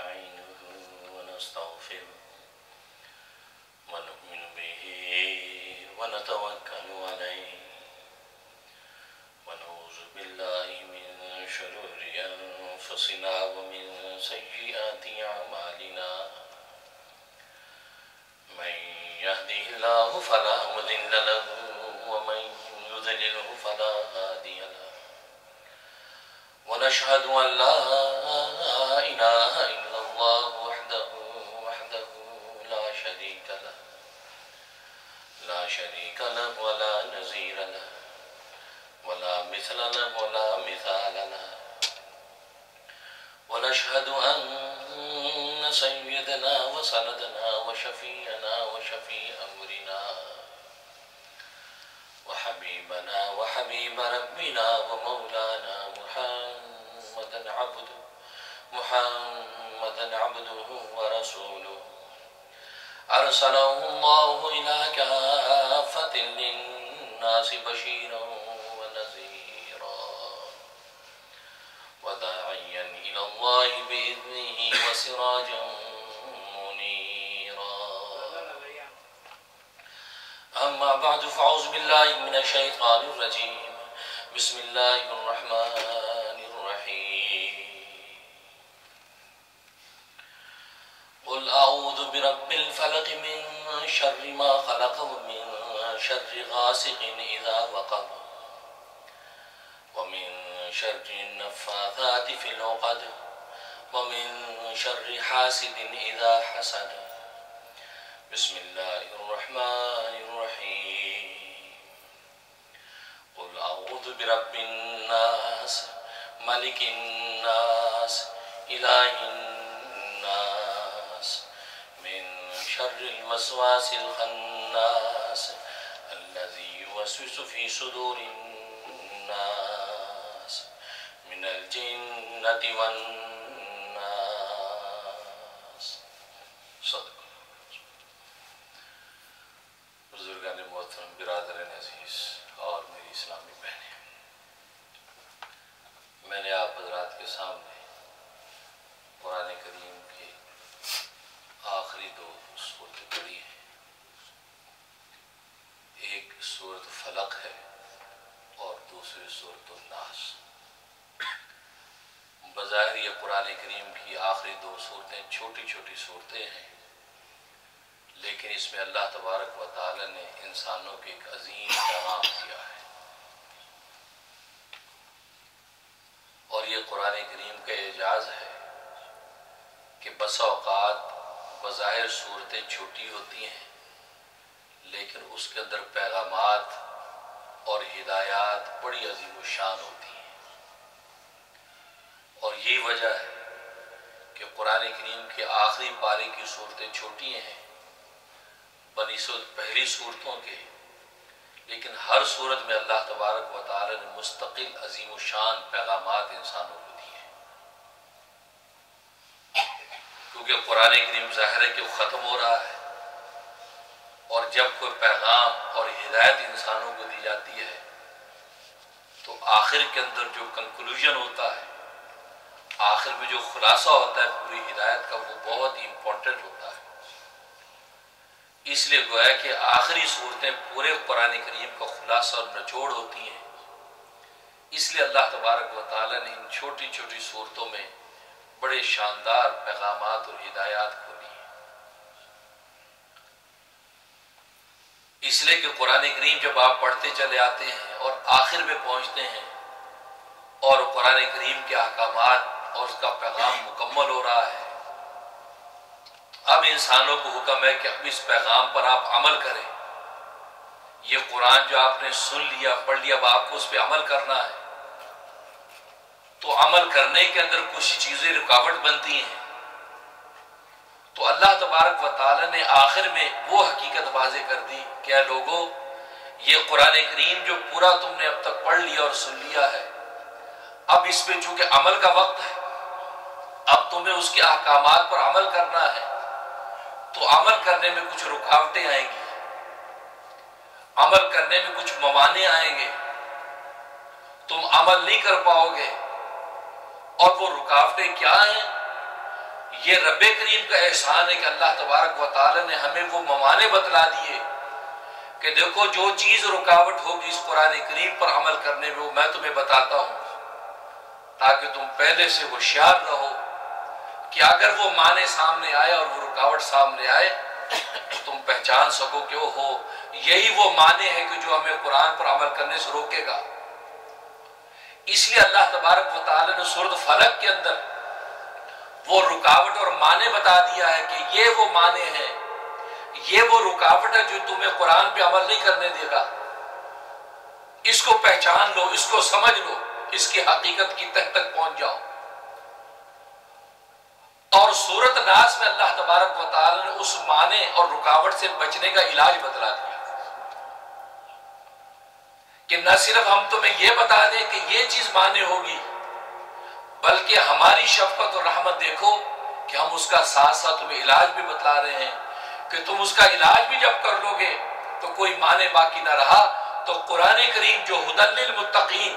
नस्तईनुहु व नस्तगफिरुहु व नु'मिनु बिहि व नतवक्कलु अलैहि व नऊज़ु बिल्लाहि मिन शुरूरि अनफुसिना व मिन सय्यिआति अमालिना मन यहदिहिल्लाहु फला मुदिल्ल लहु व मन युद्लिलहु फला हादिय लहु व नशहदु अन ला इलाहा इल्लल्लाह वहदहु ला शरीक लहु व ला नज़ीर लहु व ला मिस्ल लहु व ला मिसाल लहु व नशहदु अन्न सय्यदना व सनदना व शफीअना व शफी अमरिना व हबीबना व हबीब रब्बिना व मौलाना मुहम्मदन अब्दुहु व रसूलुहु अरसलहुल्लाहु इला काफ़्फ़तिल लिन्नासि बशीरन व नज़ीरा व दाइयन इलल्लाहि बिइज़निहि व सिराजन मुनीरा। अम्मा बअदु फ़अऊज़ु बिल्लाहि मिनश शैतानिर रजीम। बिस्मिल्लाहिर रहमानिर रहीम। क़ुल अऊज़ु बिरब्बिल फ़लक़ मिन शर्रि मा ख़लक़ व मिन शर्रि गासिक़िन इज़ा वक़ब व मिन शर्रि नफ़्फ़ाथाति फ़िल उक़द व मिन शर्रि हासिदिन इज़ा हसद। बिस्मिल्लाहिर रहमानिर रहीम। क़ुल अऊज़ु बिरब्बिन नास मलिकिन नास इलाहिन नास मिन शर्रिल वस्वासिल खन्नास अल्लज़ी युवस्विसु फ़ी सुदूरिन नास मिनल जिन्नति वन नास। बुजुर्गान मोहतरम, बिरादरान अज़ीज़ और मेरी इस्लामी बहनें, मैंने आप हज़रात के सामने कुरान करीम की आखिरी दो सूरतें पढ़ी हैं। एक सूरत फलक है और दूसरी सूरत नास। बज़ाहिर ये कुरान करीम की आखिरी दो सूरतें छोटी छोटी सूरतें हैं, लेकिन इसमें अल्लाह तबारक व तआला ने इंसानों के एक अजीम पैगाम दिया है। और ये कुरान करीम का एजाज़ है कि बसा औक़ात बज़ाहिर सूरतें छोटी होती हैं, लेकिन उसके अंदर पैगामात और हिदायत बड़ी अजीम शान होती हैं। और यही वजह है कि कुरान करीम के आखिरी पारे की सूरतें छोटी हैं बनिस्बत पहली सूरतों के, लेकिन हर सूरत में अल्लाह तबारक व तआला ने मुस्तकिल अजीम शान पैगामात इंसानों को दिए हैं। क्योंकि कुरान करीम ज़ाहिर है कि वो ख़त्म हो रहा है, और जब कोई पैगाम और हिदायत इंसानों को दी जाती है तो आखिर के अंदर जो कंक्लूजन होता है, आखिर में जो खुलासा होता है पूरी हिदायत का, वो बहुत ही इम्पोर्टेंट होता है। इसलिए गोया कि आखिरी सूरतें पूरे कुरान करीम का खुलासा और निचोड़ होती हैं। इसलिए अल्लाह तबारक व तआला ने इन छोटी छोटी सूरतों में बड़े शानदार पैगामात और हिदायत खोली हैं। इसलिए कि कुरान करीम जब आप पढ़ते चले आते हैं और आखिर में पहुंचते हैं और कुरान करीम के अहकामात और उसका पैगाम मुकम्मल हो रहा है, अब इंसानों को हुक्म है कि अब इस पैगाम पर आप अमल करें। ये कुरान जो आपने सुन लिया, पढ़ लिया, अब आपको उस पर अमल करना है। तो अमल करने के अंदर कुछ चीजें रुकावट बनती हैं। तो अल्लाह तबारक व तआला ने आखिर में वो हकीकत वाज़े कर दी, क्या लोगों, ये कुरान करीम जो पूरा तुमने अब तक पढ़ लिया और सुन लिया है, अब इस पे चूंकि अमल का वक्त है, अब तुम्हें उसके अहकामात पर अमल करना है। तो अमल करने में कुछ रुकावटें आएंगी, अमल करने में कुछ मवाने आएंगे, तुम अमल नहीं कर पाओगे। और वो रुकावटें क्या हैं? ये रब्बे करीम का एहसान है कि अल्लाह तबारक व तआला ने हमें वो मवाने बतला दिए कि देखो जो चीज रुकावट होगी इस कुरान करीम पर अमल करने में वो मैं तुम्हें बताता हूं, ताकि तुम पहले से होशियार रहो कि अगर वो माने सामने आए और वो रुकावट सामने आए तो तुम पहचान सको कि वो हो यही वो माने हैं कि जो हमें कुरान पर अमल करने से रोकेगा। इसलिए अल्लाह तबारक व तआला ने सूरत फलक के अंदर वो रुकावट और माने बता दिया है कि ये वो माने हैं, ये वो रुकावट है जो तुम्हें कुरान पे अमल नहीं करने देगा। इसको पहचान लो, इसको समझ लो, इसकी हकीकत की तह तक पहुंच जाओ। और सूरत नास में अल्लाह तबारक व तआला ने उस माने और रुकावट से बचने का इलाज बतला दिया कि न सिर्फ हम तुम्हें यह बता दें कि यह चीज माने होगी, बल्कि हमारी शफकत और रहमत देखो कि हम उसका साथ साथ तुम्हें इलाज भी बतला रहे हैं कि तुम उसका इलाज भी जब कर लोगे तो कोई माने बाकी ना रहा। तो कुरान करीम जो हुदल लिल मुत्तकीन,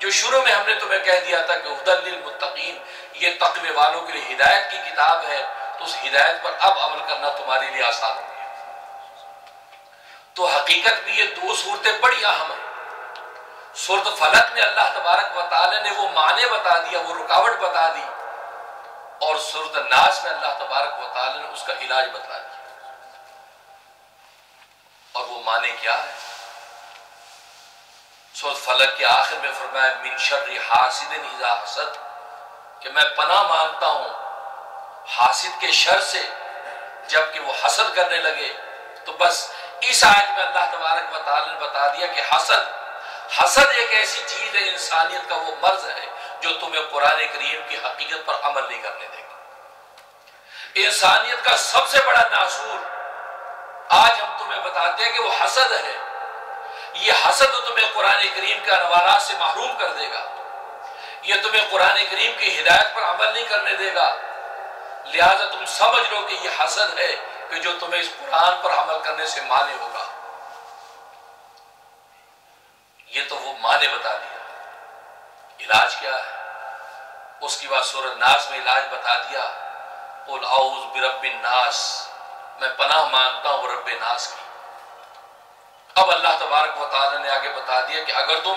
जो शुरू में हमने तुम्हें कह दिया था कि हुदल लिल मुत्तकीन, ये तकवे वालों के लिए हिदायत की किताब है, तो उस हिदायत पर अब अमल करना तुम्हारे लिए आसान हो गया। तो हकीकत में ये दो सूरतें बड़ी अहम है। सूरत फलक में अल्लाह तबारक व तआला ने वो माने बता दिया, वो रुकावट बता दी, और सूरत नास में अल्लाह तबारक व तआला ने उसका इलाज बता दिया। और वो माने क्या है? सूरत फलक के आखिर में फरमाया मिन शर्रि हासिदिन इज़ा हसद, कि मैं पनाह मांगता हूं हासिद के शर से जबकि वो हसद करने लगे। तो बस इस आयत में अल्लाह तबारक व तआला ने बता दिया कि हसद एक ऐसी चीज है, इंसानियत का वो मर्ज है जो तुम्हें कुरान करीम की हकीकत पर अमल नहीं करने देगा। इंसानियत का सबसे बड़ा नासूर आज हम तुम्हें बताते हैं कि वो हसद है। ये हसद तुम्हें कुरान करीम के अनवारात से महरूम कर देगा, ये तुम्हें कुरान करीम की हिदायत पर अमल नहीं करने देगा। लिहाजा तुम समझ लो कि ये हसद है कि जो तुम्हें इस कुरान पर अमल करने से माने होगा। ये तो वो माने बता दिया। इलाज क्या है? उसकी बाद सूरत नास में इलाज बता दिया, कुल औज़ु बिरब्बिन नास, मैं पनाह मांगता हूं रब्बे नास की। अब अल्लाह तबारक व तआला ने आगे बता दिया कि अगर तुम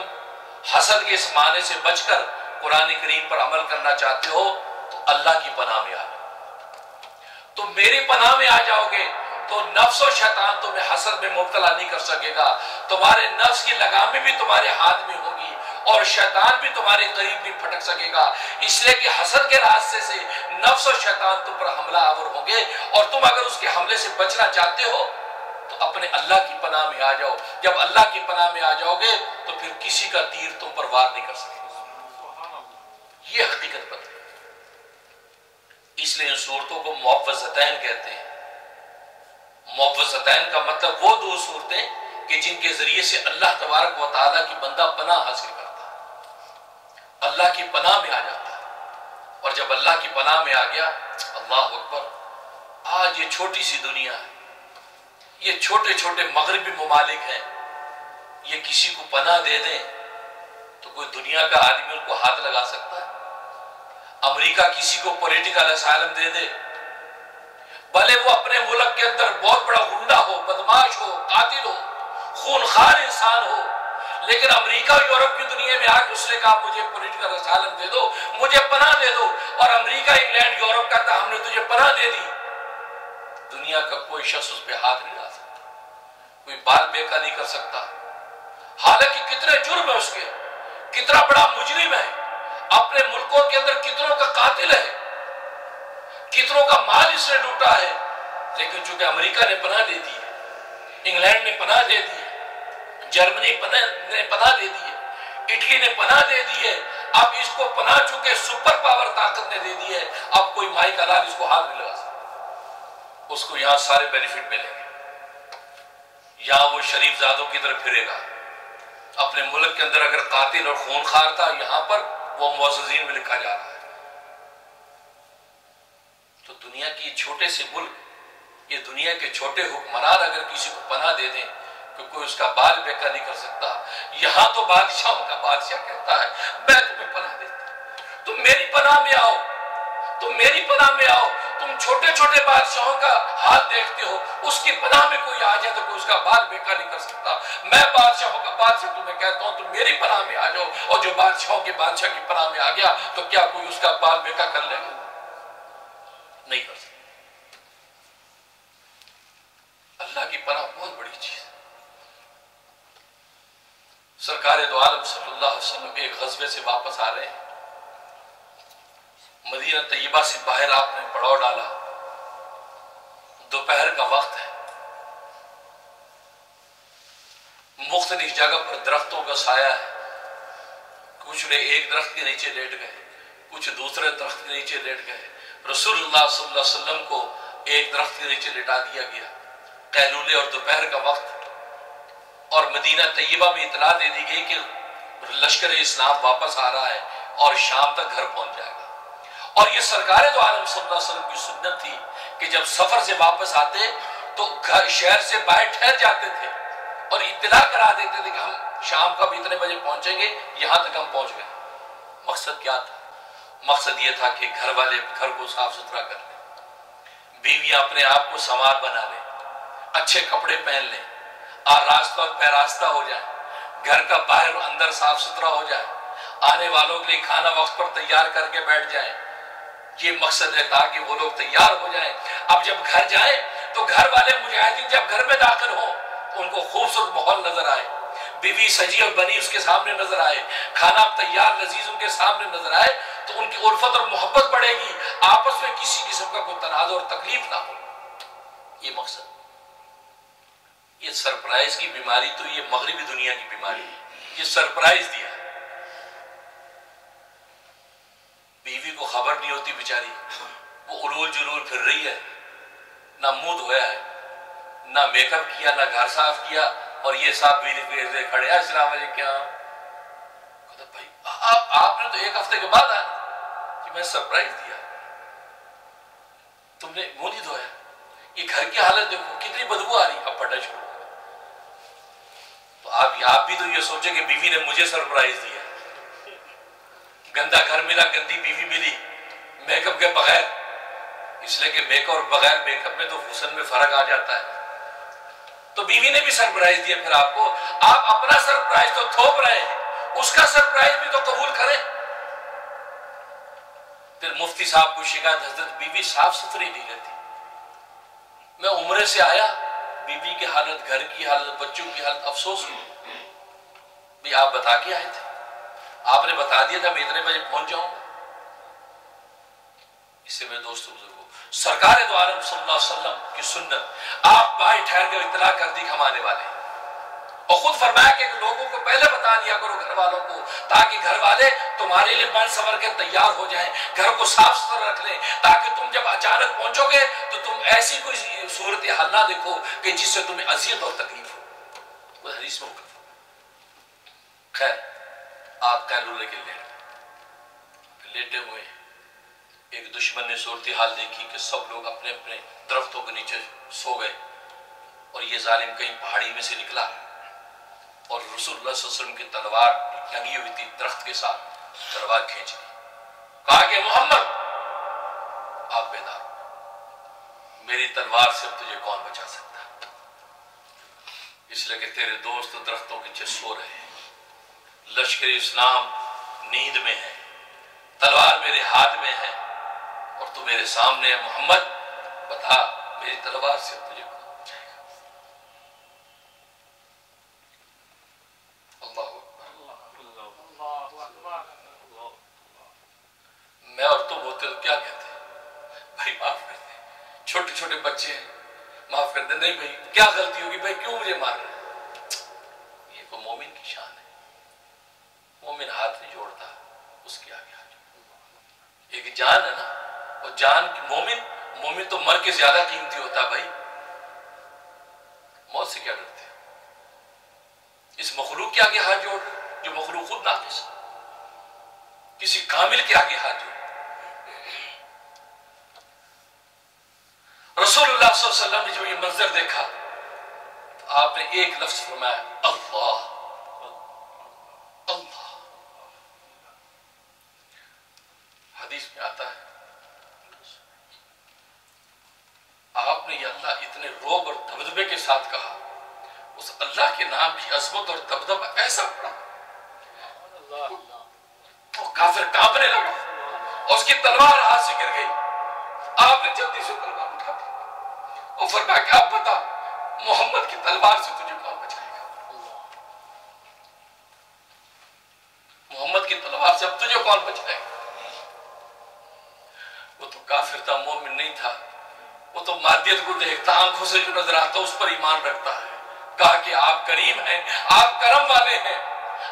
हसद के इस माने से बचकर कुरान करीम पर अमल करना चाहते हो तो अल्लाह की पनाह में आ जाओ। तुम मेरी पनाह में आ जाओगे तो नफ्स और शैतान तुम्हें हसद में मुब्तला नहीं कर सकेगा। तुम्हारे नफ्स की लगामें भी तुम्हारे हाथ में होगी और शैतान भी तुम्हारे करीब नहीं फटक सकेगा। इसलिए कि हसद के रास्ते से नफ्स और शैतान तुम पर हमला आवर होंगे, और तुम अगर उसके हमले से बचना चाहते हो तो अपने अल्लाह की पनाह में आ जाओ। जब अल्लाह की पनाह में आ जाओगे तो फिर किसी का तीर तुम पर वार नहीं कर सकेगा। ये हकीकत बता। इसलिए इन सूरतों को मुअव्वज़तैन कहते हैं। मुअव्वज़तैन का मतलब वो दो सूरतें कि जिनके जरिए से अल्लाह तबारक व तआला की बंदा पनाह हासिल करता है, अल्लाह की पनाह में आ जाता है। और जब अल्लाह की पनाह में आ गया, अल्लाह अकबर, आज ये छोटी सी दुनिया है, ये छोटे छोटे मगरबी मुमालिक हैं, ये किसी को पनाह दे दें तो कोई दुनिया का आदमी उनको हाथ लगा सकता है? अमेरिका किसी को पॉलिटिकल असाइलम दे दे, भले वो अपने मुल्क के अंदर बहुत बड़ा गुंडा हो, बदमाश हो, कातिल हो, खूनखार इंसान हो, लेकिन अमेरिका और यूरोप की दुनिया में आके उसने कहा मुझे पॉलिटिकल असाइलम दे दो, मुझे पनाह दे दो, और अमेरिका, इंग्लैंड, यूरोप कहता हमने तुझे पनाह दे दी। दुनिया का कोई शख्स उस पर हाथ नहीं डाल सकता, कोई बाल बेका नहीं कर सकता। हालांकि कितने जुर्म है उसके, कितना बड़ा मुजरिम है, अपने मुल्कों के अंदर कितनों का कातिल है, कितनों का माल इसने लूटा है, लेकिन चूंकि अमेरिका ने पनाह दे दी है, इंग्लैंड ने पनाह दे दी है, जर्मनी ने पनाह दे दी है, इटली ने पनाह दे दी है, अब इसको पनाह चुके सुपर पावर ताकत ने दे दी है, अब कोई माई का लाल इसको हाथ नहीं लगा सकता। उसको यहां सारे बेनिफिट मिलेंगे, यहां वो शरीफ जादों की तरफ फिरेगा। अपने मुल्क के अंदर अगर कातिल और खूनखार था, यहां पर वो मुअज़्ज़ज़ीन में लिखा जा रहा है। तो दुनिया की छोटे से मुल्क, ये दुनिया के छोटे हुक्मरान अगर किसी को पनाह दे दें तो कोई उसका बाल बेका नहीं कर सकता। यहां तो बादशाह का बादशाह कहता है मैं तुम्हें पनाह देता हूं, तुम मेरी पनाह में आओ, तुम मेरी पनाह में आओ। तुम छोटे छोटे बादशाहों का हाल देखते हो, उसकी पनाह में कोई आ जाए तो कोई उसका बाल बेका नहीं कर सकता। मैं बादशाहों का बादशाह तुम्हें कहता हूं, तुम मेरी पनाह में आ जाओ, और जो बादशाहों के बादशाह की पनाह में आ गया तो क्या कोई उसका बाल बेका कर लेगा? नहीं कर सकता। अल्लाह की पनाह बहुत बड़ी चीज है। सरकार दो आलम सल्लल्लाहु अलैहि वसल्लम एक गज़वे से वापस आ रहे हैं। मदीना तैयबा से बाहर आपने पड़ाव डाला, दोपहर का वक्त है, मुख्तलिफ जगह पर दरख्तों का साया है। कुछ ने एक दरख्त के नीचे लेट गए, कुछ दूसरे दरख्त के नीचे लेट गए। रसूलुल्लाह सल्लल्लाहु अलैहि वसल्लम को एक दरख्त के नीचे लिटा दिया गया, कैलूले और दोपहर का वक्त, और मदीना तैयबा में इतला दे दी गई कि लश्कर इस्लाम वापस आ रहा है और शाम तक घर पहुंच जाएगा। और ये सरकार दो आलम सल्लल्लाहु अलैहि वसल्लम की सुन्नत थी कि जब सफर से वापस आते तो घर शहर से बाहर ठहर जाते थे और इत्तला करा देते थे कि हम शाम का भी इतने बजे पहुंचेंगे, यहां तक हम पहुंच गए। मकसद क्या था? मकसद ये था कि घर वाले घर को साफ सुथरा कर लें, बीवियां अपने आप को संवार बना लें, अच्छे कपड़े पहन लें, आरास्ता और पैरास्ता हो जाए, घर का बाहर अंदर साफ सुथरा हो जाए, आने वालों के लिए खाना वक्त पर तैयार करके बैठ जाए। ये मकसद है ताकि वो लोग तैयार हो जाएं। अब जब घर जाए तो घर वाले मुजाहिदीन जब घर में दाखिल हो उनको खूबसूरत माहौल नजर आए, बीवी सजी और बनी उसके सामने नजर आए, खाना तैयार लजीज उनके सामने नजर आए, तो उनकी उल्फत और मोहब्बत बढ़ेगी, आपस में किसी किस्म का कोई तनाज़ और तकलीफ ना हो। ये मकसद। ये सरप्राइज की बीमारी तो ये मगरिबी दुनिया की बीमारी है। ये सरप्राइज दिया, बीवी को खबर नहीं होती बेचारी, वो उलूल जुलूल फिर रही है, ना मुंह धोया है, ना मेकअप किया, ना घर साफ किया, और ये साहब बीवी खड़े हैं, अस्सलाम वालेकुम, क्या भाई आपने तो एक हफ्ते के बाद आया कि मैं सरप्राइज दिया, तुमने मुंह नहीं धोया, ये घर की हालत देखो कितनी बदबू आ रही। अब पटा छोड़ो, तो आप भी तो ये सोचे कि बीवी ने मुझे सरप्राइज दिया, गंदा घर मिला, गंदी बीवी मिली, मेकअप के बगैर, इसलिए कि मेकअप और बगैर मेकअप में तो हुस्न में फर्क आ जाता है। तो बीवी ने भी सरप्राइज दिया, फिर आपको आप अपना सरप्राइज तो थोप रहे हैं, उसका सरप्राइज भी तो कबूल करें। फिर मुफ्ती साहब को शिकायत, हजरत बीवी साफ सुथरी नहीं रहती, मैं उम्रे से आया, बीवी की हालत, घर की हालत, बच्चों की हालत, अफसोस हुआ। भी आप बता के आए थे, आपने बता दिया था मैं इतने बजे पहुंच जाऊंगा। इससे मेरे दोस्तों बुजुर्गों, सरकार दो आलम सल्लल्लाहु अलैहि वसल्लम की सुन्नत, आप बाहर ठहर गए, इत्तला कर दी हम आने वाले, और खुद फरमाया कि लोगों को पहले बता दिया करो, घर वालों को, ताकि घर वाले तुम्हारे लिए बन सवर के तैयार हो जाएं, घर को साफ सुथरा रख लें, ताकि तुम जब अचानक पहुंचोगे तो तुम ऐसी कोई सूरत हाल ना देखो कि जिससे तुम्हें अजियत और तकलीफ हो। हदीस में खैर, आप कैलूले के लेटे हुए, एक दुश्मन ने सूरत हाल देखी कि सब लोग अपने अपने दरख्तों के नीचे सो गए, और ये जालिम कहीं पहाड़ी में से निकला, और रसूलुल्लाह सल्लल्लाहु अलैहि वसल्लम की तलवार टंगी हुई थी दरख्त के साथ, तलवार खींच ली, कहा कि मोहम्मद आप बेदार, मेरी तलवार से तुझे कौन बचा सकता है, इसलिए कि तेरे दोस्त दरख्तों के नीचे सो रहे हैं, लश्कर इस्लाम नींद में है, तलवार मेरे हाथ में है, और तू मेरे सामने है। मोहम्मद बता, मेरी तलवार से तुझे कौन बचाएगा? मैं और तुम होते तो क्या कहते? भाई माफ कर दे, छोटे छोटे बच्चे हैं, माफ कर दे। नहीं भाई, क्या गलती होगी भाई, क्यों मुझे मार रहे? ये तो मोमिन की शान है, मोमिन हाथ नहीं जोड़ता, उसके आगे हाथ। एक जान है ना, वो जान की मोमिन तो मर के ज्यादा कीमती होता है भाई। मौत से क्या डरते हो? इस मखलूक के आगे हाथ जोड़, जो मखलूक खुद नाकिस, किसी कामिल के आगे हाथ जोड़। रसूलुल्लाह सल्लल्लाहु अलैहि वसल्लम ने जब ये मंजर देखा तो आपने एक लफ्ज फरमाया, अल्लाह अल्लाह। हदीस में आता है अल्लाह इतने रोब और दबदबे के साथ कहा, उस अल्लाह के नाम की अजमत और दबदबा ऐसा पड़ा, वो काफिर कांपने लगा और उसकी तलवार हाथ से गिर गई। आपने जल्दी से तलवार उठा दी और फरमाया कि आप बता, मोहम्मद की तलवार से तुझे कौन बचाएगा? मोहम्मद की तलवार से अब तुझे कौन बचाएगा? वो तो काफिर था, मोमिन नहीं था। वो तो मादियत को देखता, आंखों से जो नजर आता उस पर ईमान रखता है। कहा कि आप करीम हैं, आप करम वाले हैं,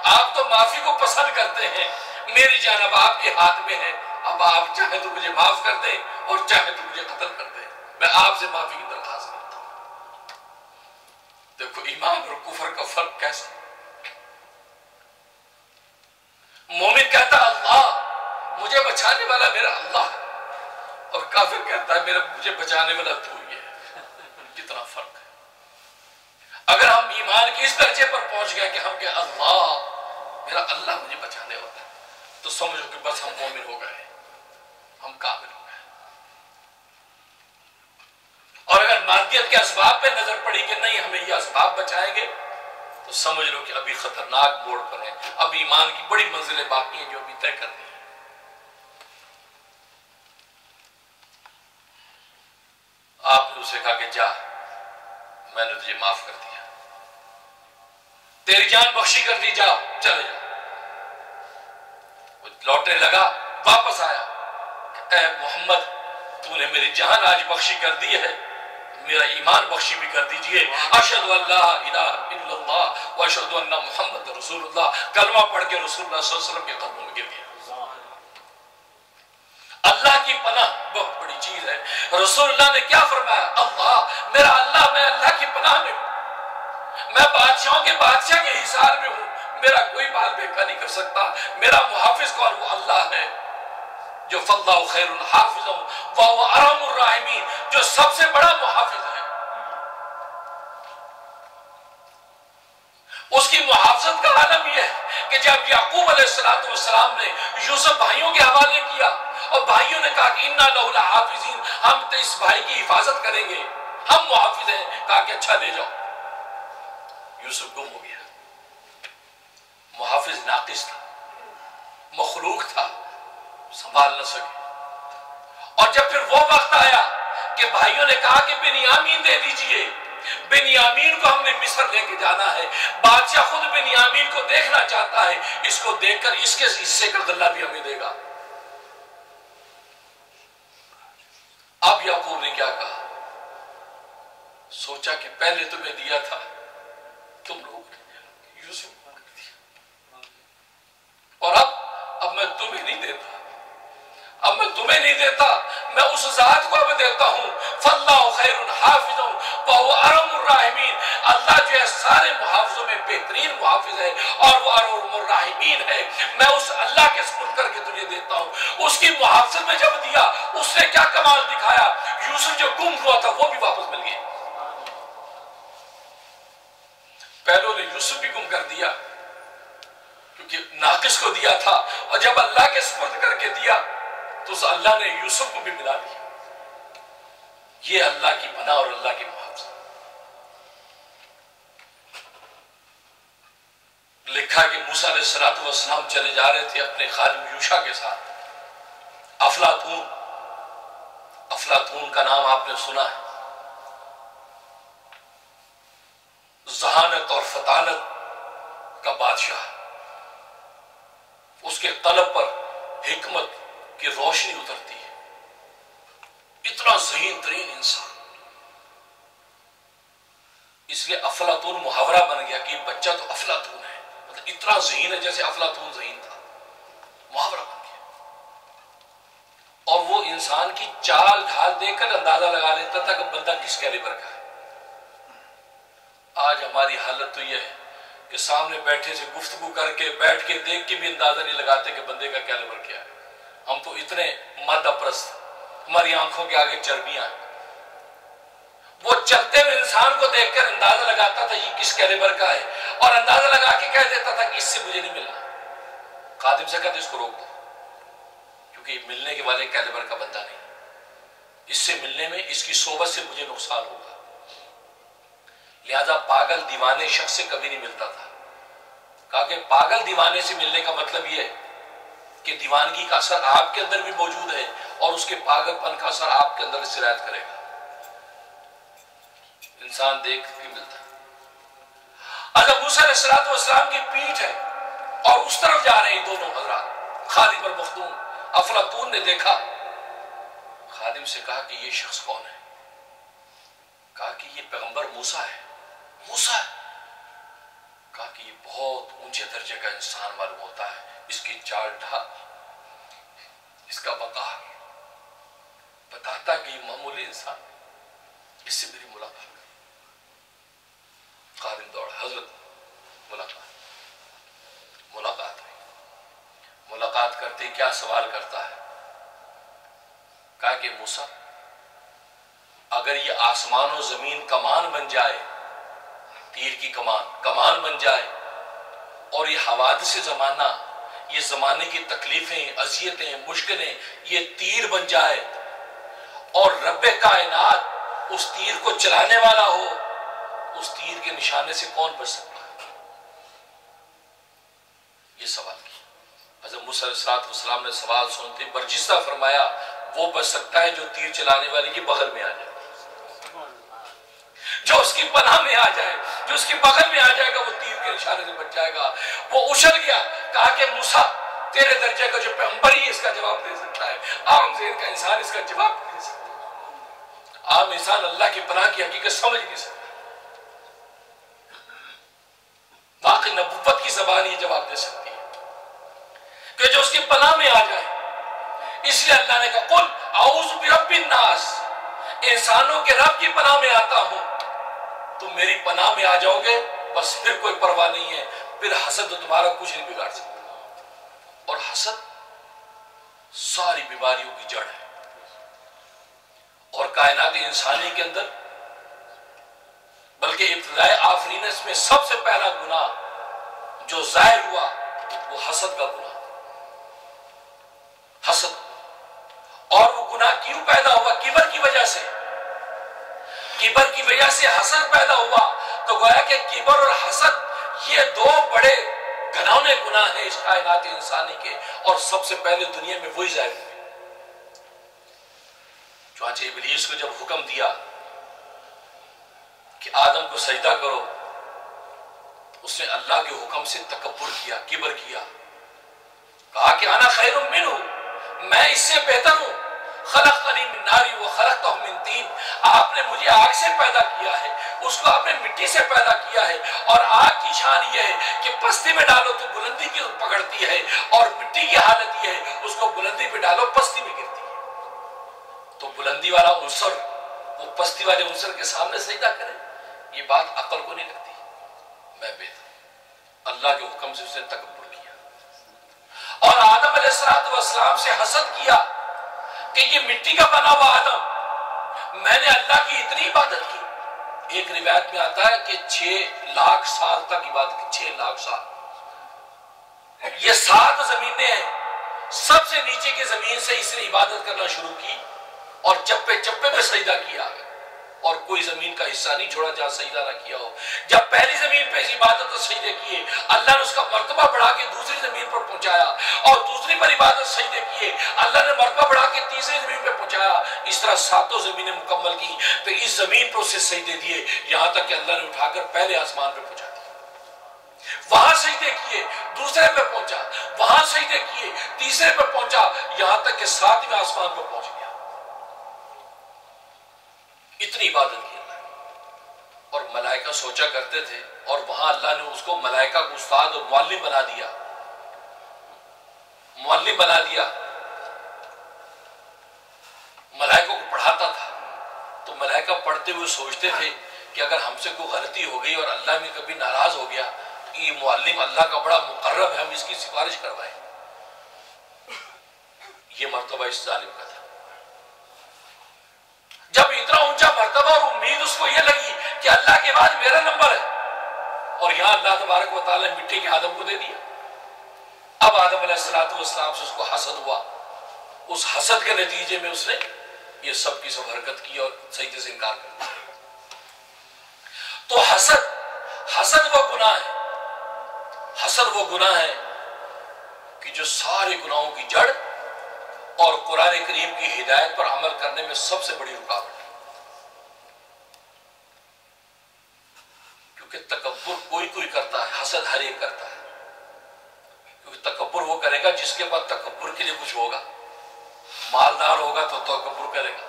आप तो माफी को पसंद करते हैं, मेरी जान अब आपके हाथ में है। अब आप चाहे तो मुझे माफ कर दें और चाहे तो मुझे कत्ल कर दें, मैं आपसे माफी की दरखास्त करता हूं। देखो ईमान और कुफर का फर्क कैसा। मोमिन कहता अल्लाह, मुझे बचाने वाला मेरा अल्लाह है, और काफिर कहता है मेरा मुझे बचाने वाला तू ही है। कितना फर्क है। अगर हम ईमान के इस दर्जे पर पहुंच गए कि हम क्या अल्लाह मेरा अल्लाह मुझे बचाने वाला है, तो समझो कि बस हम मोमिन हो गए, हम कामिल हो गए। और अगर मादियत के असबाब पे नजर पड़ी कि नहीं हमें ये असबाब बचाएंगे, तो समझ लो कि अभी खतरनाक मोड़ पर है, अब ईमान की बड़ी मंजिलें बाकी हैं जो अभी तय करनी है। आपने उसे कहा कि जा, मैंने तुझे माफ कर दिया, तेरी जान बख्शी कर दी, जाओ चले जाओ। वो लौटने लगा, वापस आया, ऐ मोहम्मद तूने मेरी जान आज बख्शी कर दी है, मेरा ईमान बख्शी भी कर दीजिए। अशहदु अल्ला इलाहा इल्लल्लाह व अशहदु अन्ना मुहम्मद रसूलुल्लाह। कलमा पढ़ के रसूलुल्लाह सल्लल्लाहु अलैहि वसल्लम के कदमों में गिर गया। अल्लाह की पनाह बहुत बड़ी चीज है। रसूलुल्लाह ने क्या फरमाया? अल्लाह मेरा अल्लाह, मैं अल्लाह की पनाह में हूं, मैं बादशाहों के बादशाह के हिसार में हूं, मेरा कोई बाल बेका नहीं कर सकता। मेरा मुहाफिज कौन? वो अल्लाह है जो फल्लाहु खैरुल हाफिज़ व हुवा अरहमुर राहिमीन, जो सबसे बड़ा मुहाफिज है। उसकी मुहाफिजत का आलम यह है कि जब याकूब अलैहिस्सलाम ने यूसुफ भाइयों के हवाले किया और भाइयों ने कहा कि इन्ना लहु लहाफिज़ीन, हम तो इस भाई की हिफाजत करेंगे, हम मुहाफिज हैं, कहा कि अच्छा ले जाओ। यूसुफ गुम हो गया, मुहाफिज नाकिस था, मखलूक था, संभाल न सके। और जब फिर वो वक्त आया कि भाइयों ने कहा कि बिन्यामीन दे दीजिए, बिन्यामीन को हमने मिस्र लेके जाना है, बादशाह खुद बिन्यामीन को देखना चाहता है, इसको देखकर इसके हिस्से का गल्ला भी हमें देगा। अब याकूब ने क्या कहा? सोचा कि पहले तुम्हें दिया था, तुम लोग यूसुफ को कर दिया, और अब मैं तुम्हें नहीं देता, अब मैं तुम्हें नहीं देता, मैं उस जात को अब देता हूं। फल्लाहु खैरुन हाफिज़ुन व हुवा अरहमुर राहिमीन, अल्लाह जो है सारे मुहाफिजों में बेहतरीन मुहाफिज है और वो अरहमुर राहिमीन है। मैं उस अल्लाह के सुपुर्द करके तुझे देता हूं। उसकी मुहाफिजत में जब दिया, उसने क्या कमाल दिखाया, यूसुफ जो गुम हुआ था वो भी वापस मिल गया। पहले ने यूसुफ भी गुम कर दिया क्योंकि नाकिस को दिया था, और जब अल्लाह के सुपुर्द करके दिया तो उस अल्लाह ने यूसुफ को भी मिला दिया। ये अल्लाह की पनाह और अल्लाह की मुहाफिजत। लिखा कि मूसा अलैहिस्सलातु वस्सलाम चले जा रहे थे अपने खादिम यूशा के साथ। अफलातून, अफलातून का नाम आपने सुना है। जहानत और फतानत का बादशाह, उसके तलब पर हिकमत की रोशनी उतरती है। इतना ज़हीन तरीन इंसान, इसलिए अफलातून मुहावरा बन गया कि बच्चा तो अफलातून है, मतलब इतना ज़हीन है जैसे अफलातून ज़हीन था, मुहावरा बन गया। और वो इंसान की चाल ढाल देखकर अंदाजा लगा लेता था कि बंदा किस कैलिबर का है। आज हमारी हालत तो यह है कि सामने बैठे से गुफ्तगू करके बैठ के देख के भी अंदाजा नहीं लगाते कि बंदे का कैलिबर क्या है। हम तो इतने मादाप्रस्त, हमारी आंखों के आगे चर्बियां हैं। वो चलते हुए इंसान को देखकर अंदाजा लगाता था ये किस कैलिबर का है, और अंदाजा लगा के कह देता था कि इससे मुझे नहीं मिलना। खादिम से कहते इसको रोक दो, क्योंकि मिलने के वाले कैलिबर का बंदा नहीं, इससे मिलने में, इसकी सोबत से मुझे नुकसान होगा। लिहाजा पागल दीवाने शख्स से कभी नहीं मिलता था। कहा कि पागल दीवाने से मिलने का मतलब यह है कि दीवानगी का असर आपके अंदर भी मौजूद है और उसके पागलपन का असर आपके अंदर सिरायत करेगा। इंसान देख के मिलता है। अगर मूसा अलैहिस्सलाम की पीठ है और उस तरफ जा रहे हैं दोनों हजरात, खादिम और मखदूम, अफलातून ने देखा, खादिम से कहा कि ये शख्स कौन है? कहा कि ये पैगंबर मूसा है। मूसा है? कहा कि ये बहुत ऊंचे दर्जे का इंसान मालूम होता है, इसकी चाल ढाल, इसका वकार बताता कि ये मामूली इंसान, इससे मेरी मुलाकात कर। खादिम दौड़ा, हजरत मुलाकात हुई। मुलाकात करते क्या सवाल करता है? कहा कि मूसा, अगर ये आसमान और जमीन कमान बन जाए, तीर की कमान बन जाए, और ये हवादिस ज़माना, ये जमाने की तकलीफें, अजियतें, मुश्किलें ये तीर बन जाए, और रब्बे कायनात उस तीर को चलाने वाला हो, उस तीर के निशाने से कौन बच सकता है? ये सवाल किया। हज़रत मूसा अलैहिस्सलाम ने सवाल सुनते बर्जिस्ता फरमाया, वो बच सकता है जो तीर चलाने वाले के बगल में आ जाए, जो उसकी पनाह में आ जाए, जो उसकी बगल में आ जाएगा, वो तीर के निशाने से बच जाएगा। वो उछल गया। कहा कि मूसा, तेरे दर्जे का जो पैगंबर ही इसका जवाब दे सकता है, आम ज़हन का इंसान इसका जवाब नहीं दे सकता। आम इंसान अल्लाह की पनाह की हकीकत समझ नहीं सकता। वाकई नबुव्वत की ज़बान ये जवाब दे सकती है कि जो उसकी पनाह में आ जाए। इसलिए अल्लाह ने कहा, कुल औज़ु बिरब्बिन नास, इंसानों के रब की पनाह में आता हूं, तुम मेरी पनाह में आ जाओगे, बस फिर कोई परवाह नहीं है, फिर हसद तो तुम्हारा कुछ नहीं बिगाड़ सकता। और हसद सारी बीमारियों की जड़ है। और कायनात इंसानी के अंदर, बल्कि इब्तिदाए आफरीनस में सबसे पहला गुनाह जो जाहिर हुआ वो हसद का गुनाह, हसद। और वो गुनाह क्यों पैदा हुआ? किबर की वजह से। किबर की वजह से हसद पैदा हुआ। तो गोया कि किबर और हसद ये दो बड़े घिनौने गुनाह हैं इस कायनात इंसानी के, और सबसे पहले दुनिया में वही जाहिर हुए। चुनांचे इब्लीस को जब हुक्म दिया कि आदम को सजदा करो, उसने अल्लाह के हुक्म से तकब्बुर किया, किबर किया। कहा कि अना खैरुम मिन्हु, मैं इससे बेहतर हूं। खलक़तनी मिन नारी व खलक़तहु मिन तीन, आपने मुझे आग से पैदा किया है, उसको आपने मिट्टी से पैदा किया है। और आग की शान यह है कि पस्ती में डालो तो बुलंदी की पकड़ती है, और मिट्टी की हालत यह है उसको बुलंदी पे डालो पस्ती में गिरती है। तो बुलंदी वाला उन्सर वो पस्ती वाले उन्सर के सामने सजदा करे, ये बात अक्ल को नहीं लगती। मैं बेहतर, अल्लाह के हुक्म से उसने तकब्बुर किया। और आदम अलैहिस्सलाम से हसद किया कि ये मिट्टी का बना हुआ आदम, मैंने अल्लाह की इतनी इबादत की। एक रिवायत में आता है कि 6 लाख साल तक इबादत की, 6 लाख साल। ये 7 जमीनें हैं, सबसे नीचे की जमीन से इसने इबादत करना शुरू की और चप्पे चप्पे पे सजदा किया, और कोई जमीन का हिस्सा नहीं छोड़ा जहां सजदा ना किया हो। जब पहली जमीन पे इबादत और सजदे किए, अल्लाह ने उसका मर्तबा बढ़ा के दूसरी जमीन पर पहुंचाया, और दूसरी पर इबादत सजदे किए, अल्लाह ने मर्तबा बढ़ा के तीसरी जमीन पे पहुंचाया। इस तरह 7 जमीनें मुकम्मल की, फिर इस जमीन पर उसे सजदे दिए, यहां तक कि अल्लाह ने उठाकर पहले आसमान पे पहुंचा दिया। वहां सजदे किए, दूसरे पे पहुंचा, वहां सजदे किए, तीसरे पे पहुंचा, यहां तक कि 7वें आसमान पर पहुंच गया। इतनी इबादत की अल्लाह। और मलाइका सोचा करते थे, और वहां अल्लाह ने उसको मलाइका को उस्ताद और मुअल्लिम बना दिया, मुअल्लिम बना दिया, मलाइका को पढ़ाता था। तो मलाइका पढ़ते हुए सोचते थे कि अगर हमसे कोई गलती हो गई और अल्लाह में कभी नाराज हो गया, तो ये मुअल्लिम अल्लाह का बड़ा मुकर्रब है, हम इसकी सिफारिश करवाएं। ये मर्तबा इस जालिम का था। जब इतना ऊंचा मर्तबा और उम्मीद उसको ये लगी कि अल्लाह के बाद मेरा नंबर है, और यहां अल्लाह तबारक व तआला ने मिट्टी के आदम को दे दिया। अब आदम अलैहिस्सलाम से उसको हसद हुआ। उस हसद के नतीजे में उसने ये सब की सब हरकत की और सजदे से इनकार कर दिया। तो हसद वो गुनाह है, हसद वो गुनाह है कि जो सारे गुनाहों की जड़ और कुरान करीम की हिदायत पर अमल करने में सबसे बड़ी रुकावट है। क्योंकि तकब्बुर कोई कोई करता है, हसद हर एक करता है। क्योंकि तकब्बुर वो करेगा जिसके पास तकब्बुर के लिए कुछ होगा। मालदार होगा तो तकब्बुर करेगा,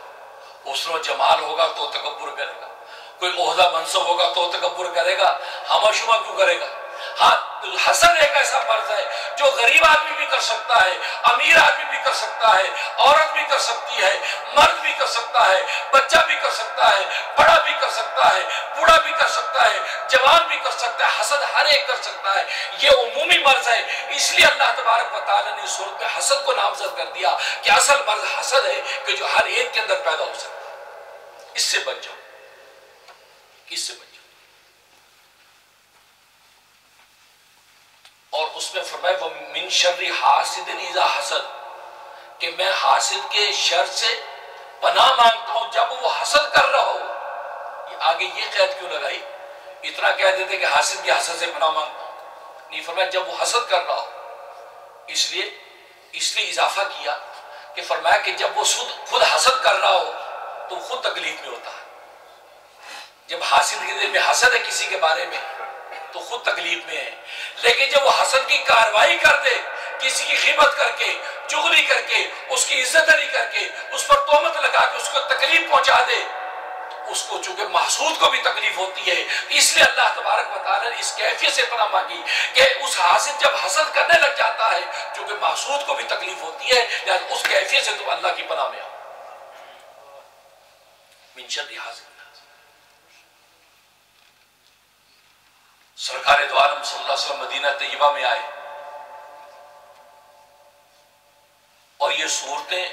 उसमें जमाल होगा तो तकब्बुर करेगा, कोई ओहदा मनसब होगा तो तकब्बुर करेगा, हमाशुमा क्यों करेगा। हाँ, हसद एक ऐसा मर्ज है जो गरीब आदमी भी कर सकता है, अमीर आदमी भी कर सकता है, औरत भी कर सकती है, मर्द भी कर सकता है, बच्चा भी कर सकता है, बड़ा भी कर सकता है, बूढ़ा भी कर सकता है, जवान भी कर सकता है। हसद हर एक कर सकता है, ये उमूमी मर्ज है। इसलिए अल्लाह तबारक व तआला ने सूरत में हसद को नामजद कर दिया कि असल मर्ज हसद है कि जो हर एक के अंदर पैदा हो सकता है। इससे बच जाओ, इससे बच जाओ। और उसमें फरमाया वो मिन शर्रि हासिदिन इज़ा हसद, कि मैं हासिद के शर से पनाह मांगता हूं जब वो हसद कर रहा हो। ये आगे ये कैद क्यों लगाई, इतना कह देते कि हासिद की हसद से पनाह मांगता हूं, नहीं फरमाया जब वो हसद कर रहा हो। इसलिए इजाफा किया कि फरमाया कि जब वो खुद हसद कर रहा हो तो खुद तकलीफ में होता है। जब हासिद के दिल में हसद है किसी के बारे में तो खुद तकलीफ में है, लेकिन जब वो हसद की कार्रवाई कर दे, किसी की खिदमत करके, चुगली करके, उसकी इज्जतदारी करके, उस पर तोहमत लगा के उसको तकलीफ पहुंचा दे, उसको चूंकि महसूद को भी तकलीफ होती है। इसलिए अल्लाह तबारक व तआला ने इस कैफियत से पनाह मांगी कि उस हासिद जब हसद करने लग जाता है, चूंकि महसूद को भी तकलीफ होती है, लिहाजा उस कैफियत से तुम अल्लाह की पनाह में आओ। मिन शर्रि हासिद। सरकार दो आलम सल्लल्लाहु अलैहि वसल्लम मदीना तैयबा में आए और ये सूरतें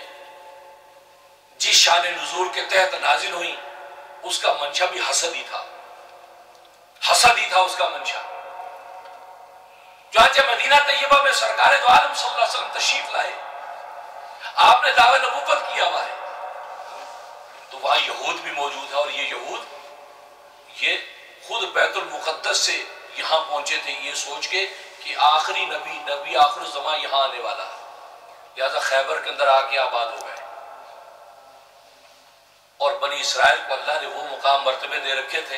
जिस शान नुज़ूल के तहत नाजिल हुई उसका मंशा भी हसद ही था, हसद ही था उसका मंशा। चाहे मदीना तैयबा में सरकार दो आलम सल्लल्लाहु अलैहि वसल्लम तशरीफ लाए, आपने दावा नबूवत किया हुआ है, तो वहां यहूद भी मौजूद है। और ये यहूद ये खुद बैतुल मुक़द्दस से यहां पहुंचे थे ये सोच के कि आखिरी नबी आखिर ज़मां यहां आने वाला है, लिहाजा खैबर के अंदर आके आबाद हो गए। और बनी इसराइल को अल्लाह ने वो मुकाम मर्तबे दे रखे थे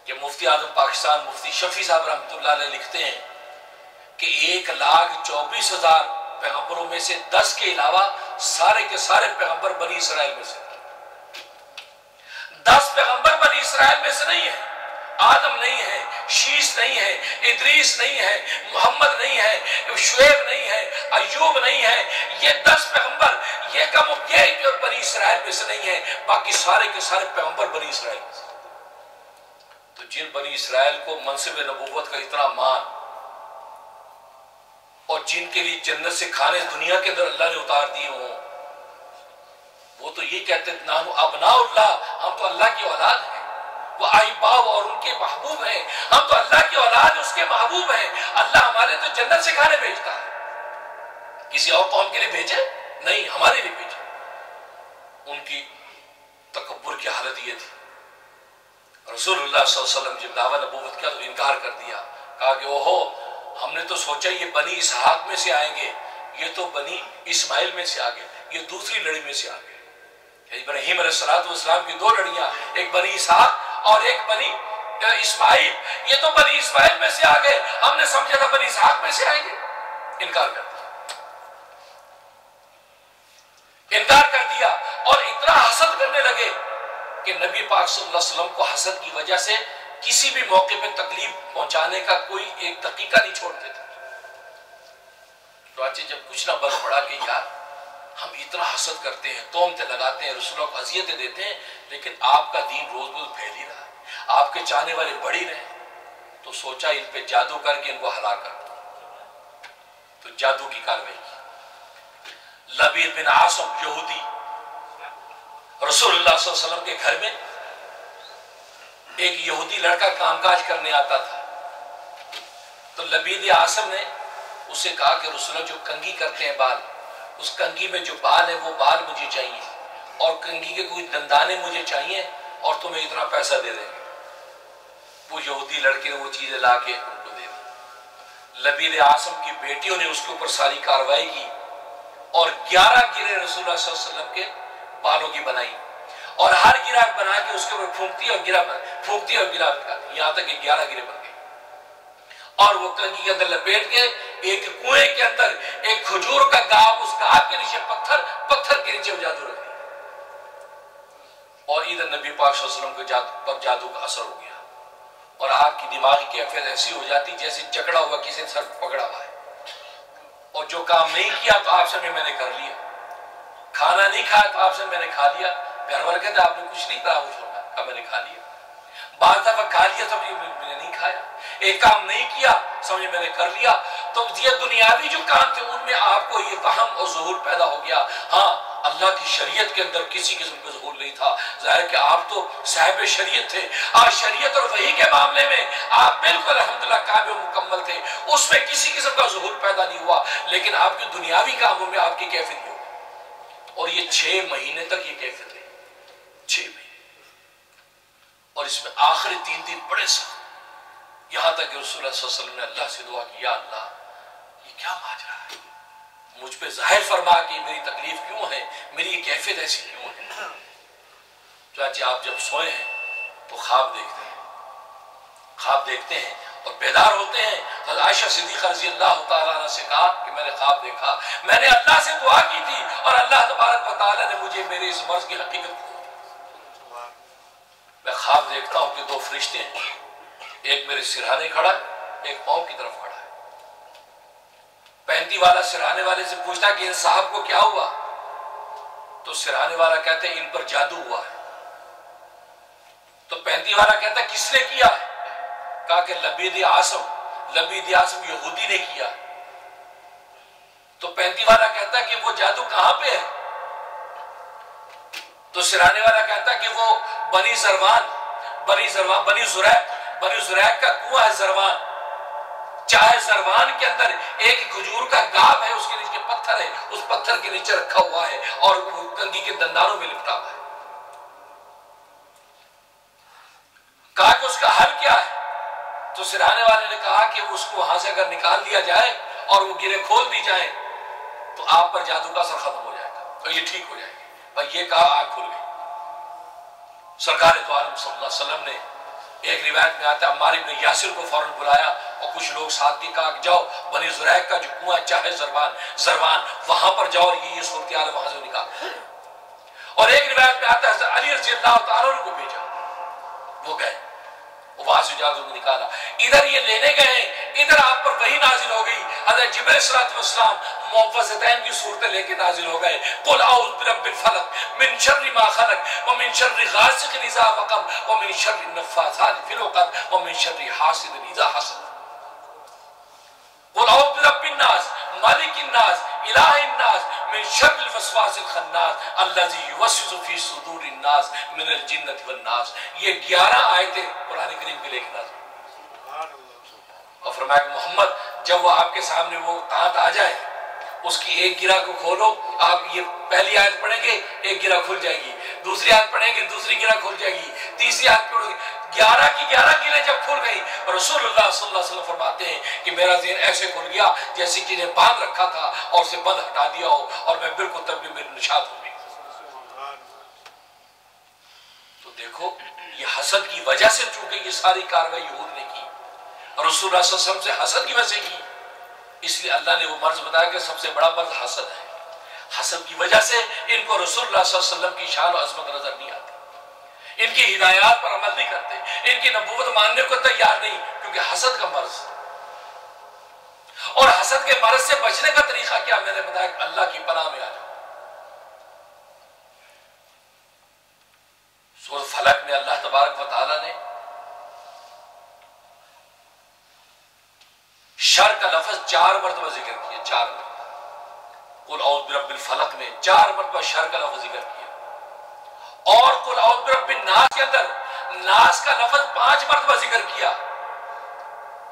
कि मुफ्ती आज़म पाकिस्तान मुफ्ती शफी साहब रहमतुल्लाह अलैह लिखते हैं कि 1,24,000 पैगंबरों में से 10 के अलावा सारे के सारे पैगंबर बनी इसराइल में से। 10 पैगंबर बनी इसराइल में से नहीं है। आदम नहीं है, शीश नहीं है, इदरीस नहीं है, मोहम्मद नहीं है, शुएब नहीं है, अय्यूब नहीं है। ये 10 पैगंबर ये बनी इसराइल में से नहीं है, बाकी सारे के सारे पैगंबर बनी इसराइल में से। तो जिन बनी इसराइल को मनसिब नबूवत का इतना मान और जिनके लिए जन्नत से खाने दुनिया के अंदर अल्लाह ने उतार दिए हों, वो तो ये कहते हैं नानु अबनाउल्लाह, हम तो अल्लाह की औलाद हैं, वो आइबाव और उनके महबूब हैं, हम तो अल्लाह की औलाद उसके महबूब हैं। अल्लाह हमारे तो जन्नत से खाने भेजता है, किसी और कौम के लिए भेजे नहीं, हमारे लिए भेजे। उनकी तकब्बुर की हालत ये थी। रसूलुल्लाह सल्लल्लाहु अलैहि वसल्लम जब दावा नबूवत किया तो इनकार कर दिया, कहा कि ओहो हमने तो सोचा ये बनी इसहाक में से आएंगे, ये तो बनी इस्माइल में से आ गए, ये दूसरी लड़ी में से आ गए। इब्राहीम अलैहिस्सलाम की 2 लड़ियां, एक बनी इसहाक और एक बनी इस्माइल, ये तो बनी इस्माइल में से आ गए, हमने समझा था बनी इसहाक में से आएंगे। इनकार कर दिया और इतना हसद करने लगे कि नबी पाक सल्लल्लाहु अलैहि वसल्लम को हसद की वजह से किसी भी मौके पे तकलीफ पहुंचाने का कोई एक दकीका नहीं छोड़ते थे। तो आज जब कुछ ना बन पड़ा कि यार हम इतना हसद करते हैं, तोहमतें लगाते हैं, रसूलों को अज़ियतें देते हैं, लेकिन आपका दीन रोज रोज फैल ही रहा है, आपके चाहने वाले बढ़ ही रहे, तो सोचा इन पे जादू करके इनको हलाक कर दो। तो जादू की कार्रवाई की। लबीद बिन आसम यहूदी रसूलुल्लाह सल्लल्लाहु अलैहि वसल्लम के घर में एक यहूदी लड़का कामकाज करने आता था। तो लबीद आसम ने उससे कहा कि रसूलुल्लाह जो कंघी करते हैं बाल, उस कंघी में जो बाल है वो बाल मुझे चाहिए, और कंघी के कुछ दंदाने मुझे चाहिए और तुम्हें इतना पैसा दे देंगे। वो यहूदी लड़के ने वो चीजें ला के उनको दे दी। लबीद आसम की बेटियों ने उसके ऊपर सारी कार्रवाई की और 11 गिरे रसूलुल्लाह सल्लल्लाहु अलैहि वसल्लम के बालों की बनाई और हर गिरा बना के उसके ऊपर फूंकती और गिरा दिखाती, यहां तक कि 11 गिरे बन गए। और वो कंघी के अंदर लपेट के एक कुएं के अंदर एक खजूर का गाब, उस गाब के नीचे पत्थर के नीचे जादू रख दिया और इधर नबी पाक सल्लल्लाहु अलैहि वसल्लम के जादू का असर हो गया और आपकी दिमागी कैफियत ऐसी हो जाती जैसे जकड़ा हुआ किसी ने सर पकड़ा हुआ है। और जो काम नहीं किया तो आपसे मैंने कर लिया, खाना नहीं खाया तो आपसे मैंने खा लिया। घर वाले कहते आपने कुछ नहीं कहा, कहा मैंने खा लिया। बार दफा खा लिया समझे मैंने नहीं खाया, एक काम नहीं किया समझे मैंने कर लिया। तो ये दुनियावी जो काम थे उनमें आपको ये वहम और ज़ुहूर पैदा हो गया। हाँ, अल्लाह की शरीयत के अंदर किसी किस्म का ज़ुहूर नहीं था। जाहिर कि आप तो साहिब शरीयत थे, आज शरीयत और वही के मामले में आप बिल्कुल अल्हम्दुलिल्लाह कामिल मुकम्मल थे, उसमें किसी किस्म का ज़ुहूर पैदा नहीं हुआ। लेकिन आपके दुनियावी कामों में आपकी कैफियत नहीं हुई और ये 6 महीने तक ये कैफियत रही, 6 महीने। और इसमें आखिरी 3 दिन बड़े सख्त, यहां तक कि रसूलुल्लाह सल्लल्लाहु अलैहि वसल्लम ने अल्लाह से दुआ की, या अल्लाह ये क्या माजरा है, मुझ पे जाहिर फरमा कि मेरी तकलीफ क्यों है, मेरी ये कैफियत ऐसी क्यों है। चाची आप जब सोए हैं तो ख्वाब देखते हैं और बेदार होते हैं। तो आयशा सिद्दीक़ा रज़ी अल्लाह तआला अन्हा से कहा कि मैंने ख्वाब देखा, मैंने अल्लाह से दुआ की थी और अल्लाह तबारक व तआला ने मुझे मेरे इस मर्ज की हकीकत, मैं ख्वाब देखता हूं कि 2 फरिश्ते हैं, एक मेरे सिरहाने खड़ा है, एक पांव की तरफ खड़ा है। पैंती वाला सिरहाने वाले से पूछता कि इन साहब को क्या हुआ, तो सिरहाने वाला कहते इन पर जादू हुआ है। तो पैंती वाला कहता किसने किया है, कहा कि लबीद आसम यहूदी ने किया। तो पैंती वाला कहता कि वो जादू कहां पे है, तो सिरहाने वाला कहता कि वो बनी जुरैक का कुआं है जरवान, चाहे जरवान के अंदर एक खजूर का गाब है, उसके नीचे पत्थर है, उस पत्थर के नीचे रखा हुआ है और वो कंघी के दंदानों में लिपटा हुआ है। कहा कि उसका हल क्या है, तो सिरहाने वाले ने कहा कि उसको वहां से अगर निकाल दिया जाए और वो गिरे खोल दी जाए तो आप पर जादू का असर खत्म हो जाएगा और ये ठीक हो जाएगी। भाई ये कहा, आग खुल गई। सरकार दो आलम सल्लल्लाहु अलैहि वसल्लम ने, एक रिवायत में आता है अम्मार इब्न यासिर को फौरन बुलाया और कुछ लोग साथ ही कहा जाओ बनी जुरैक का जो कुआं चाहे जरवान वहां पर जाओ, ये सूरत हाल वहां से निकाल। और एक रिवायत में आता है अली रज़ी अल्लाह तआला को भेजा, वो गए, वहां से जादू को निकाला। इधर ये लेने गए, इधर आप पर वही नाजिल हो गई। हज़रत जिब्रील अलैहिस्सलाम मुअव्वज़तैन की सूरतें लेके नाजिल हो गए। कुल औज़ु बिरब्बिल फलक मिन शर्रि मा खलक व मिन शर्रि गासिकिन इज़ा वक़ब व मिन शर्रि नफ़्फ़ासाति फ़िल उक़द व मिन शर्रि हासिदिन इज़ा हसद। कुल औज़ु बिरब्बिन नास मालिकिन नास इलाहिन नास मिन शर्रिल वसवासिल खन्नास अल्लज़ी युवस्विसु फ़ी सुदूरिन नास मिनल जिन्नति वन नास। ये 11 आयतें कुरान करीम के लेके नाज़िल। और फरमाया कि मोहम्मद जब वो आपके सामने वो तांत आ जाए, उसकी एक गिरा को खोलो, आप ये पहली आयत पढ़ेंगे एक गिरा खुल जाएगी, दूसरी आयत पढ़ेंगे दूसरी गिरा खुल जाएगी, तीसरी आयत पढ़ोगे 11 की 11 गिरें जब खुल गई, रसूलुल्लाह सल्लल्लाहु अलैहि वसल्लम फरमाते हैं कि मेरा ज़हन ऐसे खुल गया जैसे कि इन्हें बांध रखा था और उसे बंद हटा दिया हो और मैं बिल्कुल तब भी मेरी निशात हो गई। तो देखो ये हसद की वजह से चूंकि ये सारी कार्रवाई यहूद ने की और रसूलुल्लाह सल्लल्लाहु अलैहि वसल्लम से हसद की वजह से की, इसलिए अल्लाह ने वो मर्ज बताया कि सबसे बड़ा मर्ज हसद है। हसद की वजह से इनको रसूलुल्लाह सल्लल्लाहु अलैहि वसल्लम की शान और अजमत नजर नहीं आती, इनकी हिदायत पर अमल नहीं करते, इनकी नबूवत मानने को तैयार नहीं, क्योंकि हसद का मर्ज। और हसद के मर्ज से बचने का तरीका क्या, मैंने बताया अल्लाह की पनाह में आ जाओ। सूरह फलक में अल्लाह तबारक व तआला ने शर का लफ्ज 4 मरतबा जिक्र किया, 4 मरतबा। कुल औज़ु बिरब्बिल फलक में 4 मरतबा शर का लफ्ज जिक्र किया और कुल औज़ु बिरब्बिन नास के अंदर नास का लफ्ज 5 मरतबा जिक्र किया।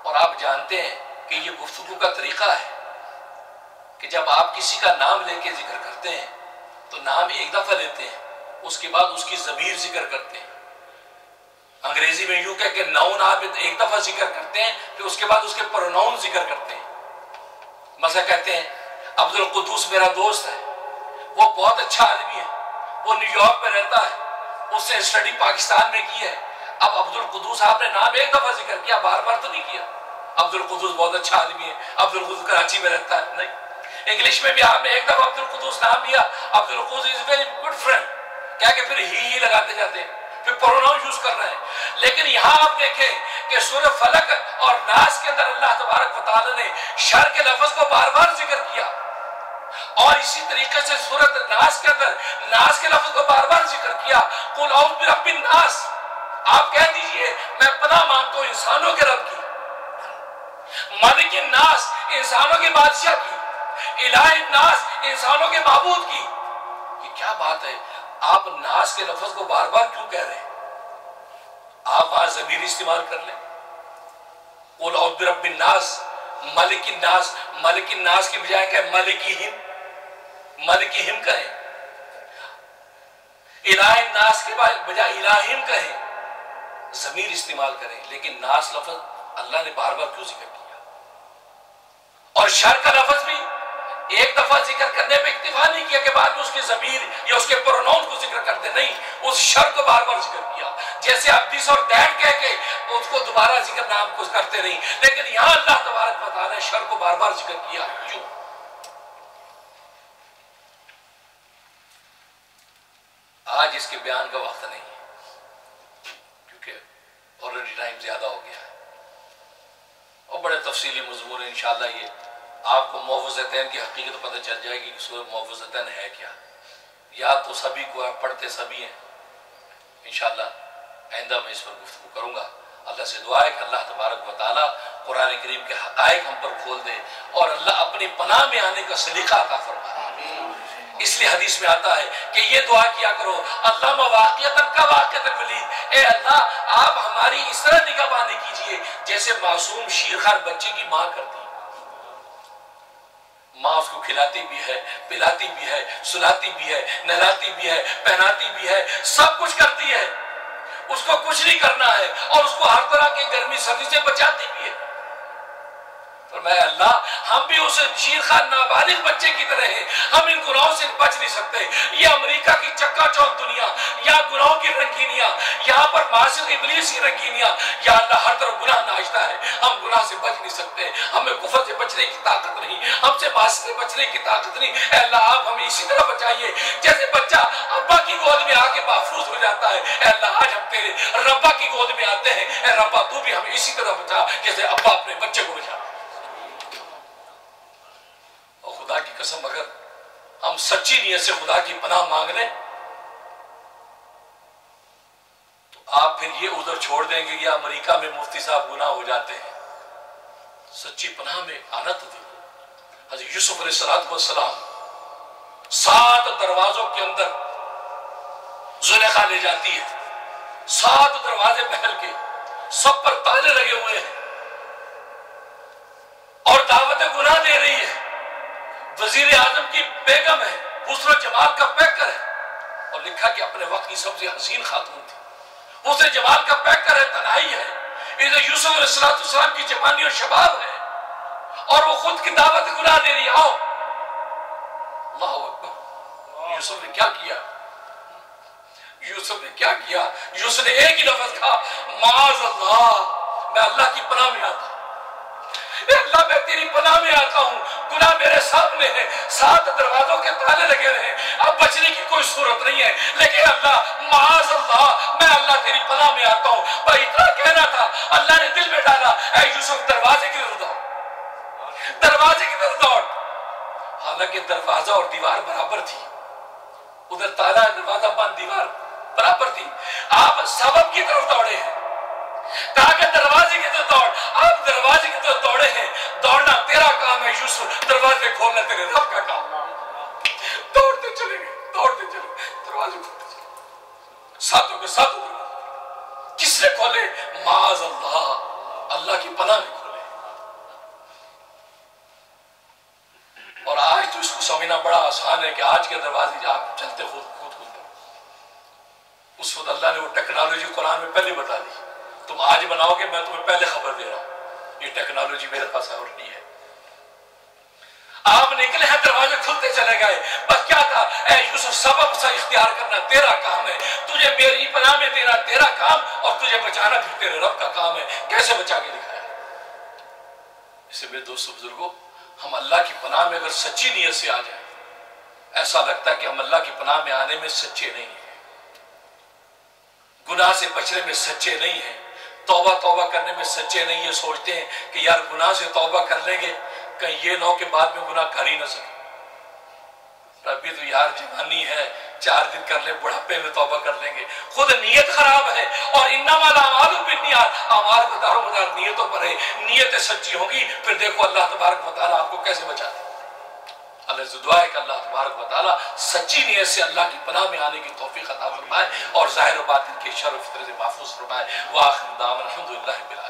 और आप जानते हैं कि ये गुफ्तगू का तरीका है कि जब आप किसी का नाम लेके जिक्र करते हैं तो नाम एक दफा लेते हैं उसके बाद उसकी ज़मीर जिक्र करते हैं। अंग्रेजी में यूं कह के नाउन आप एक दफा जिक्र करते हैं, फिर उसके बाद उसके प्रोनाउन जिक्र करते हैं। मसा कहते हैं अब्दुल कुद्दूस मेरा दोस्त है, वो बहुत अच्छा आदमी है, वो न्यूयॉर्क में रहता है, उसने स्टडी पाकिस्तान में की है। अब अब्दुल कुद्दूस आपने नाम एक दफा जिक्र किया, बार बार तो नहीं किया। अब्दुल कुद्दूस बहुत अच्छा आदमी है, अब्दुल कुद्दूस कराची में रहता है, नहीं। इंग्लिश में भी आपने एक दफा अब्दुल कुद्दूस नाम लिया, Abdul Quddus is very good friend, क्या कि फिर ही लगाते जाते हैं, फिर प्रोनाउन यूज कर रहे हैं। लेकिन यहां आप देखें कि सूरह फलक और नास के अंदर अल्लाह तबारक व तआला ने शर के लफ्ज को बार बार जिक्र किया, और इसी तरीके से सूरत नास के अंदर नास के लफ्ज को बार बार जिक्र किया। कुल औज़ु बिरब्बिन नास, आप कह दीजिए मैं पनाह मांगता हूं इंसानों के रब की, मालिकिन नास इंसानों के बादशाह की, इलाहिन नास इंसानों के माबूद की। ये क्या बात है, आप नास के लफ्ज को बार बार क्यों कह रहे हैं? आप वहां ज़मीर इस्तेमाल कर लें, कुल औज़ु बिरब्बिन नास, मलिकिन नास, मलिकिन नास की बजाय कहें मलिकिहिम, मलिकिहिम कहें, इलाहिन नास के बजाय इलाहिम कहें, ज़मीर इस्तेमाल करें। लेकिन नास लफ्ज अल्लाह ने बार बार क्यों जिक्र किया? और शर का लफ्ज भी एक दफा जिक्र करने पे इक्तिफा नहीं किया कि बाद में उसकी ज़मीर या उसके प्रोनाउन को जिक्र करते, नहीं, उस शर को बार बार जिक्र किया। जैसे आप दिस और दैट कह के उसको दोबारा जिक्र नाम को करते नहीं, लेकिन यहां अल्लाह तबारक व तआला ने शर को बार बार जिक्र किया। क्यों? आज इसके बयान का वक्त नहीं है, क्योंकि ऑलरेडी टाइम ज्यादा हो गया है और बड़े तफसीली मजमून है। इंशाअल्लाह ये आपको मुअव्वज़तैन की हकीकत पता चल जाएगी कि सूरह मुअव्वज़तैन है क्या। याद तो सभी को है, पढ़ते सभी हैं। इंशाअल्लाह आइंदा मैं इस पर गुफ्तगू करूंगा। अल्लाह से दुआ है कि अल्लाह तबारक व तआला कुरान करीम के हक़ाइक़ हम पर खोल दे और अल्लाह अपनी पनाह में आने का सलीका अता फरमाए। इसलिए हदीस में आता है कि ये दुआ किया करो, अल्लाह वाक़ियतन का वाक़ियतल वलीद, ए अल्लाह आप हमारी इस तरह निगहबानी कीजिए जैसे मासूम शीरखार बच्चे की माँ करती है। माँ उसको खिलाती भी है, पिलाती भी है, सुलाती भी है, नहलाती भी है, पहनाती भी है, सब कुछ करती है, उसको कुछ नहीं करना है और उसको हर तरह की गर्मी सर्दी से बचाती भी है। तो मैं अल्लाह हम भी उस शीरखान नाबालिग बच्चे की तरह हैं, हम इन गुनाहों से बच नहीं सकते। ये अमेरिका की चक्काचौंध दुनिया, या गुनाहों की रंगीनियां, यहाँ पर मासिक इब्लीस की रंगीनियां, या अल्लाह हर तरफ गुनाह नाचता है, हम गुनाह से बच नहीं सकते। हमें कुफर से बचने की ताकत नहीं, हमसे मासिक से बचने की ताकत नहीं। अल्लाह आप हमें इसी तरह बचाइए जैसे बच्चा अब्बा की गोद में आके महफूज हो जाता है। अल्लाह आज हम तेरे रब्बा की गोद में आते हैं, रब्बा तू भी हमें इसी तरह बचा जैसे अब्बा अपने बच्चे को बचा। खुदा की कसम अगर हम सच्ची नीयत से खुदा की पनाह मांग लें तो आप फिर ये उधर छोड़ देंगे कि अमेरिका में मुफ्ती साहब गुनाह हो जाते हैं। सच्ची पनाह में आना तो देखो, हज़रत यूसुफ अलैहिस्सलाम 7 दरवाजों के अंदर जुलेखा ले जाती है, 7 दरवाजे महल के, सब पर ताले लगे हुए हैं और दावत गुनाह दे रही है। वजीर आजम की बेगम है, हुस्न जमाल का पैकर है और लिखा कि अपने वक्त की सबसे हसीन खातून थी। हुस्न जमाल का पैकर है, तन्हाई है, इधर यूसुफ अलैहिस्सलाम की जवानी और शबाब है और वो खुद की दावत गुनाह दे रही। आओ, अल्लाहू अकबर। यूसुफ ने क्या किया? यूसुफ ने क्या किया? यूसुफ ने एक ही लफ्ज कहा, माज़ अल्लाह, मैं अल्लाह की पनाह में आता हूं। अल्लाह मैं तेरी पनाह में आता हूँ, गुनाह मेरे सामने है, 7 दरवाजों के ताले लगे रहे, अब बचने की कोई सूरत नहीं है, लेकिन अल्लाह माज़ अल्लाह, मैं अल्लाह तेरी पनाह में आता हूँ। भाई इतना कहना था, अल्लाह ने दिल में डाला, ऐ यूसुफ दरवाजे की तरफ दौड़, दरवाजे की तरफ दौड़। हालांकि दरवाजा और दीवार बराबर थी, उधर ताला, दरवाजा बंद, दीवार बराबर थी। आप सबब की तरफ दौड़े हैं ताकि दरवाजे की तरफ दौड़, आप दरवाजे की तरफ दौड़े हैं। दौड़ना तेरा काम है यूसुफ, दरवाजे खोलना तेरे रब का काम। दौड़ते चलेंगे, दौड़ते चले, दरवाजे खोलते चले, सातों के सातों दरवाजे किसने खोले? माज़ अल्लाह, अल्लाह की पनाह में खोले। और आज तो इसको समझना बड़ा आसान है कि आज के दरवाजे आप चलते खुद खुद खुद इस वक्त अल्लाह ने वो टेक्नोलॉजी कुरान में पहले बता दी, तुम आज बनाओगे, मैं तुम्हें पहले खबर दे रहा हूं। ये टेक्नोलॉजी मेरे पास और नहीं है। आप निकले हैं, दरवाजे खुलते चले गए, बस क्या था, ऐ यूसुफ सबब सा इख्तियार करना तेरा काम है, तुझे मेरी पनाह में देना तेरा काम, और तुझे बचाना फिर तेरे रब का काम है। कैसे बचा के दिखाया। इससे मेरे दोस्तों बुजुर्गों, हम अल्लाह की पनाह में अगर सच्ची नीयत से आ जाए, ऐसा लगता है कि हम अल्लाह की पनाह में आने में सच्चे नहीं है, गुनाह से बचने में सच्चे नहीं है, तौबा तौबा करने में सच्चे नहीं। ये सोचते हैं कि यार गुनाह से तौबा कर लेंगे, कहीं ये ना हो कि बाद में गुनाह कर ही ना सके। अभी तो यार जवानी है, 4 दिन कर ले, बुढ़ापे में तौबा कर लेंगे। खुद नीयत खराब है। और इन्नमल अमालु बिन्नियात, अमाल का दारोमदार नीयतों पर है। नीयतें सच्ची होगी, फिर देखो अल्लाह तबारक व तआला आपको कैसे बचाते हैं। अल्लाह से दुआ है कि अल्लाह तबारक व तआला सच्ची नीयत से अल्लाह की पनाह में आने की तौफीक अता फरमाए और ज़ाहिर व बातिन के शर व फितर से महफूज फरमाए। व आखिर दावन अल्हम्दुलिल्लाह।